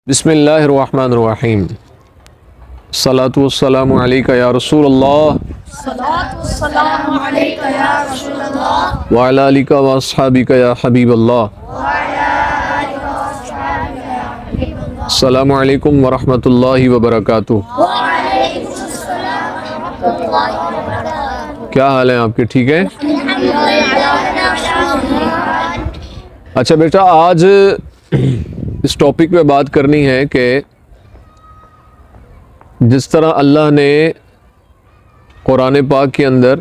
بسم اللہ الرحمن الرحیم الصلاۃ والسلام علیکہ یا رسول اللہ وعلی آلک واصحابک یا حبیب اللہ. السلام علیکم ورحمۃ اللہ وبرکاتہ. کیا حال ہے آپ کے؟ ٹھیک ہے. اچھا بیٹا، آج اس ٹاپک پہ بات کرنی ہے کہ جس طرح اللہ نے قرآن پاک کے اندر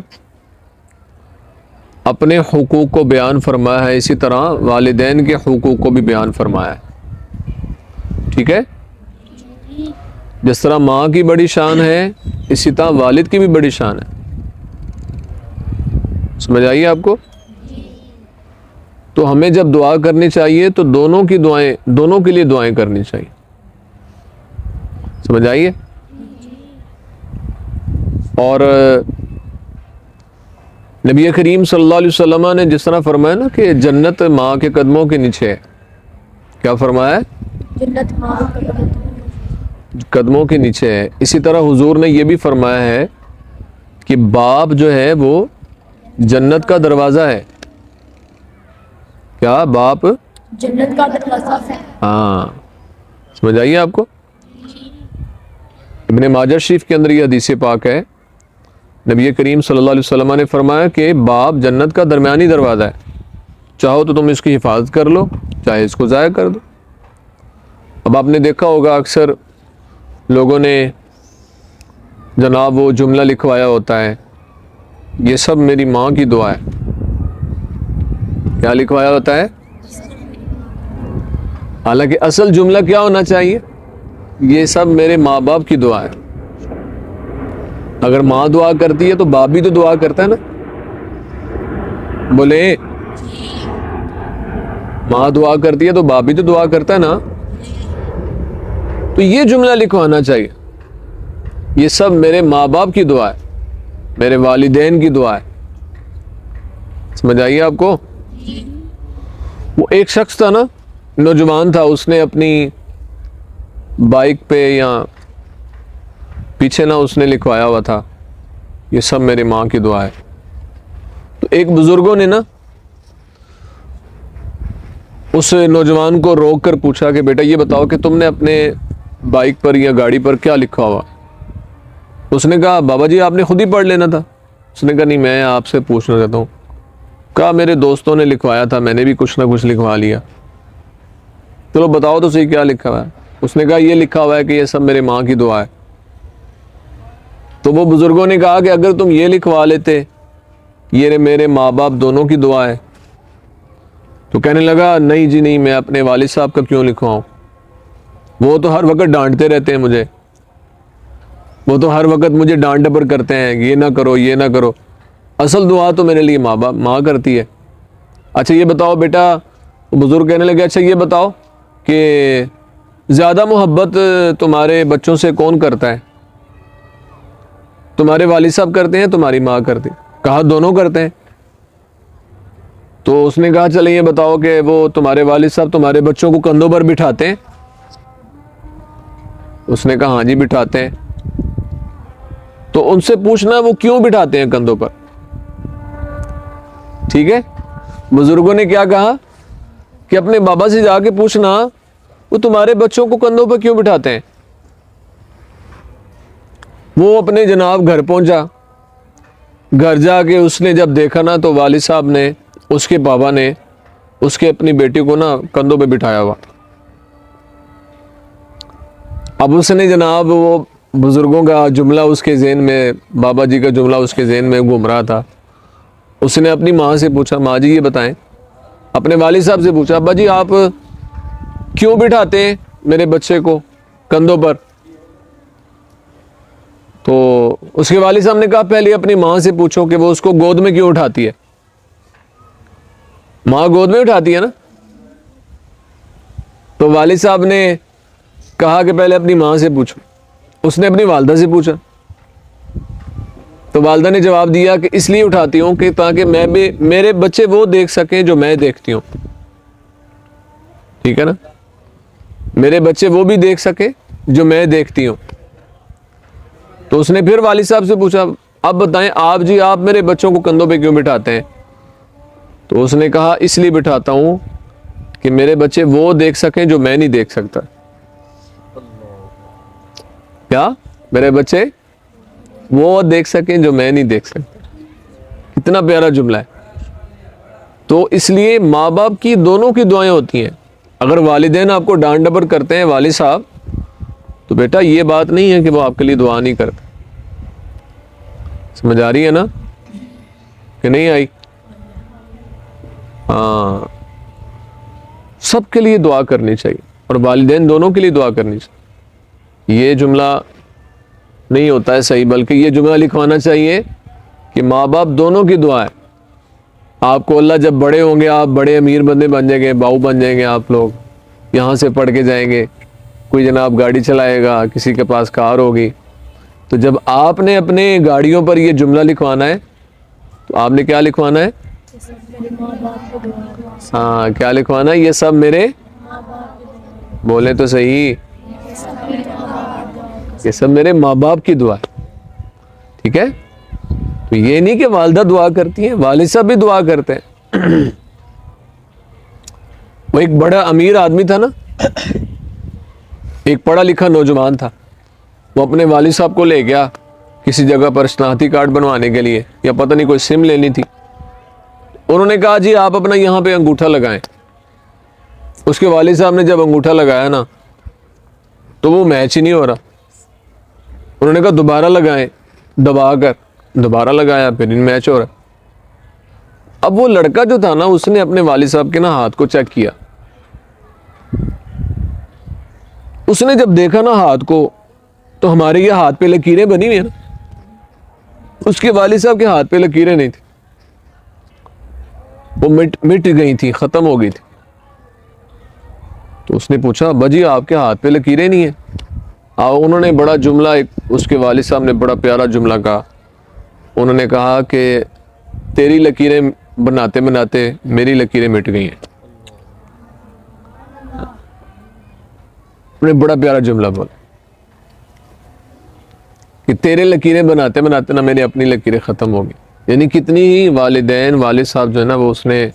اپنے حقوق کو بیان فرمایا ہے، اسی طرح والدین کے حقوق کو بھی بیان فرمایا ہے. ٹھیک ہے. جس طرح ماں کی بڑی شان ہے، اسی طرح والد کی بھی بڑی شان ہے. سمجھ آئیے آپ کو؟ تو ہمیں جب دعا کرنی چاہیے تو دونوں کے لیے دعائیں کرنی چاہیے. سمجھ آئیے؟ اور نبی کریم صلی اللہ علیہ وسلم نے جس طرح فرمایا نا کہ جنت ماں کے قدموں کے نیچے ہے. کیا فرمایا ہے؟ جنت ماں قدموں کے نیچے ہے. اسی طرح حضور نے یہ بھی فرمایا ہے کہ باپ جو ہے وہ جنت کا دروازہ ہے. کیا؟ باپ جنت کا دروازہ ہے. ہاں. سمجھ آئیے آپ کو؟ ابن ماجہ شریف کے اندر یہ حدیث پاک ہے، نبی کریم صلی اللہ علیہ وسلم نے فرمایا کہ باپ جنت کا درمیانی دروازہ ہے. چاہو تو تم اس کی حفاظت کر لو، چاہے اس کو ضائع کر دو. اب آپ نے دیکھا ہوگا اکثر لوگوں نے جناب وہ جملہ لکھوایا ہوتا ہے، یہ سب میری ماں کی دعا ہے. کیا لکھوایا ہوتا ہے؟ حالانکہ اصل جملہ کیا ہونا چاہیے؟ یہ سب میرے ماں باپ کی دعا ہے. اگر ماں دعا کرتی ہے تو باپ بھی تو دعا کرتا ہے نا. بولے ماں دعا کرتی ہے تو باپ بھی تو دعا کرتا ہے نا. تو یہ جملہ لکھوانا چاہیے، یہ سب میرے ماں باپ کی دعا ہے، میرے والدین کی دعا ہے. سمجھ آئیے آپ کو؟ وہ ایک شخص تھا نا، نوجوان تھا، اس نے اپنی بائک پہ یا پیچھے نہ اس نے لکھوایا ہوا تھا یہ سب میری ماں کی دعا ہے. تو ایک بزرگوں نے نا اس نوجوان کو روک کر پوچھا کہ بیٹا یہ بتاؤ کہ تم نے اپنے بائک پر یا گاڑی پر کیا لکھا ہوا؟ اس نے کہا بابا جی آپ نے خود ہی پڑھ لینا تھا. اس نے کہا نہیں، میں آپ سے پوچھنا چاہتا ہوں. کہا میرے دوستوں نے لکھوایا تھا، میں نے بھی کچھ نہ کچھ لکھوا لیا. چلو بتاؤ تو صحیح کیا لکھا ہوا ہے. اس نے کہا یہ لکھا ہوا ہے کہ یہ سب میرے ماں کی دعا ہے. تو وہ بزرگوں نے کہا کہ اگر تم یہ لکھوا لیتے یہ میرے ماں باپ دونوں کی دعا ہے، تو کہنے لگا نہیں جی نہیں، میں اپنے والد صاحب کا کیوں لکھواؤں؟ وہ تو ہر وقت ڈانٹتے رہتے ہیں مجھے، وہ تو ہر وقت مجھے ڈانٹ ڈپٹ کرتے ہیں، یہ نہ کرو یہ نہ کرو. اصل دعا تو میرے لیے ماں کرتی ہے. اچھا یہ بتاؤ بیٹا، بزرگ کہنے لگے اچھا یہ بتاؤ کہ زیادہ محبت تمہارے بچوں سے کون کرتا ہے؟ تمہارے والد صاحب کرتے ہیں، تمہاری ماں کرتی؟ کہا دونوں کرتے ہیں. تو اس نے کہا چلے یہ بتاؤ کہ وہ تمہارے والد صاحب تمہارے بچوں کو کندھوں پر بٹھاتے ہیں؟ اس نے کہا ہاں جی بٹھاتے ہیں. تو ان سے پوچھنا وہ کیوں بٹھاتے ہیں کندھوں پر. ٹھیک ہے. بزرگوں نے کیا کہا کہ اپنے بابا سے جا کے پوچھنا وہ تمہارے بچوں کو کندھوں پر کیوں بٹھاتے ہیں. وہ اپنے جناب گھر پہنچا، گھر جا کے اس نے جب دیکھا نا تو والد صاحب نے، اس کے بابا نے اس کے اپنی بیٹی کو نا کندھوں پہ بٹھایا ہوا. اب اس نے جناب وہ بزرگوں کا جملہ اس کے ذہن میں، بابا جی کا جملہ اس کے ذہن میں گھوم رہا تھا. اس نے اپنی ماں سے پوچھا ماں جی یہ بتائیں، اپنے والد صاحب سے پوچھا ابا جی آپ کیوں بٹھاتے ہیں میرے بچے کو کندھوں پر؟ تو اس کے والد صاحب نے کہا پہلے اپنی ماں سے پوچھو کہ وہ اس کو گود میں کیوں اٹھاتی ہے. ماں گود میں اٹھاتی ہے نا. تو والد صاحب نے کہا کہ پہلے اپنی ماں سے پوچھو. اس نے اپنی والدہ سے پوچھا تو والدہ نے جواب دیا کہ اس لیے اٹھاتی ہوں کہ تاکہ میں بھی میرے بچے وہ دیکھ سکیں جو میں دیکھتی ہوں. ٹھیک ہے نا. میرے بچے وہ بھی دیکھ سکے جو میں دیکھتی ہوں. تو اس نے پھر والد صاحب سے پوچھا اب بتائیں آپ جی آپ میرے بچوں کو کندھوں پہ کیوں بٹھاتے ہیں؟ تو اس نے کہا اس لیے بٹھاتا ہوں کہ میرے بچے وہ دیکھ سکیں جو میں نہیں دیکھ سکتا. کیا؟ میرے بچے وہ دیکھ سکیں جو میں نہیں دیکھ سکتا. کتنا پیارا جملہ ہے. تو اس لیے ماں باپ کی دونوں کی دعائیں ہوتی ہیں. اگر والدین آپ کو ڈانٹ ڈپٹ کرتے ہیں والد صاحب تو بیٹا یہ بات نہیں ہے کہ وہ آپ کے لیے دعا نہیں کرتے. سمجھ آ رہی ہے نا کہ نہیں آئی؟ ہاں سب کے لیے دعا کرنی چاہیے اور والدین دونوں کے لیے دعا کرنی چاہیے. یہ جملہ نہیں ہوتا ہے صحیح، بلکہ یہ جملہ لکھوانا چاہیے کہ ماں باپ دونوں کی دعا ہے. آپ کو اللہ جب بڑے ہوں گے آپ بڑے امیر بندے بن جائیں گے، باؤ بن جائیں گے، آپ لوگ یہاں سے پڑھ کے جائیں گے، کوئی جناب گاڑی چلائے گا، کسی کے پاس کار ہوگی. تو جب آپ نے اپنے گاڑیوں پر یہ جملہ لکھوانا ہے تو آپ نے کیا لکھوانا ہے؟ میرے ماں باپ کو دعا دو. ہاں کیا لکھوانا ہے؟ یہ سب میرے بولے تو صحیح، یہ سب میرے ماں باپ کی دعا ہے. ٹھیک ہے؟ تو یہ نہیں کہ والدہ دعا کرتی ہیں، والد صاحب بھی دعا کرتے ہیں. وہ ایک بڑا امیر آدمی تھا نا، ایک پڑھا لکھا نوجوان تھا. وہ اپنے والد صاحب کو لے گیا کسی جگہ پر شناختی کارڈ بنوانے کے لیے، یا پتہ نہیں کوئی سم لینی تھی. انہوں نے کہا جی آپ اپنا یہاں پہ انگوٹھا لگائیں. اس کے والد صاحب نے جب انگوٹھا لگایا نا تو وہ میچ ہی نہیں ہو رہا. انہوں نے کہا دوبارہ لگائیں، دبا کر دوبارہ لگایا، پھر ان میچ ہو رہا. اب وہ لڑکا جو تھا نا اس نے اپنے والد صاحب کے نا ہاتھ کو چیک کیا. اس نے جب دیکھا نا ہاتھ کو تو ہمارے یہ ہاتھ پہ لکیریں بنی ہوئی ہیں نا، اس کے والد صاحب کے ہاتھ پہ لکیریں نہیں تھی، وہ مٹ گئی تھی، ختم ہو گئی تھی. تو اس نے پوچھا ابا جی آپ کے ہاتھ پہ لکیریں نہیں ہیں؟ انہوں نے بڑا جملہ اس کے والد صاحب نے بڑا پیارا جملہ کہا. انہوں نے کہا کہ تیری لکیریں بناتے بناتے میری لکیریں مٹ گئی ہیں. انہوں نے بڑا پیارا جملہ بولا کہ تیرے لکیریں بناتے بناتے نا میری اپنی لکیریں ختم ہو گئی. یعنی کتنی ہی والدین والد صاحب جو ہے نا وہ اس نے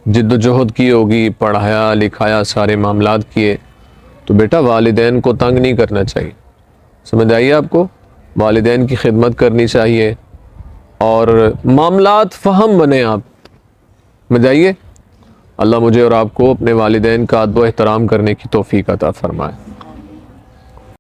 جد و جہد کی ہوگی، پڑھایا لکھایا، سارے معاملات کیے. تو بیٹا والدین کو تنگ نہیں کرنا چاہیے. سمجھ آئیے آپ کو؟ والدین کی خدمت کرنی چاہیے اور معاملات فہم بنے آپ. سمجھ آئیے؟ اللہ مجھے اور آپ کو اپنے والدین کا ادب و احترام کرنے کی توفیق عطا فرمائے.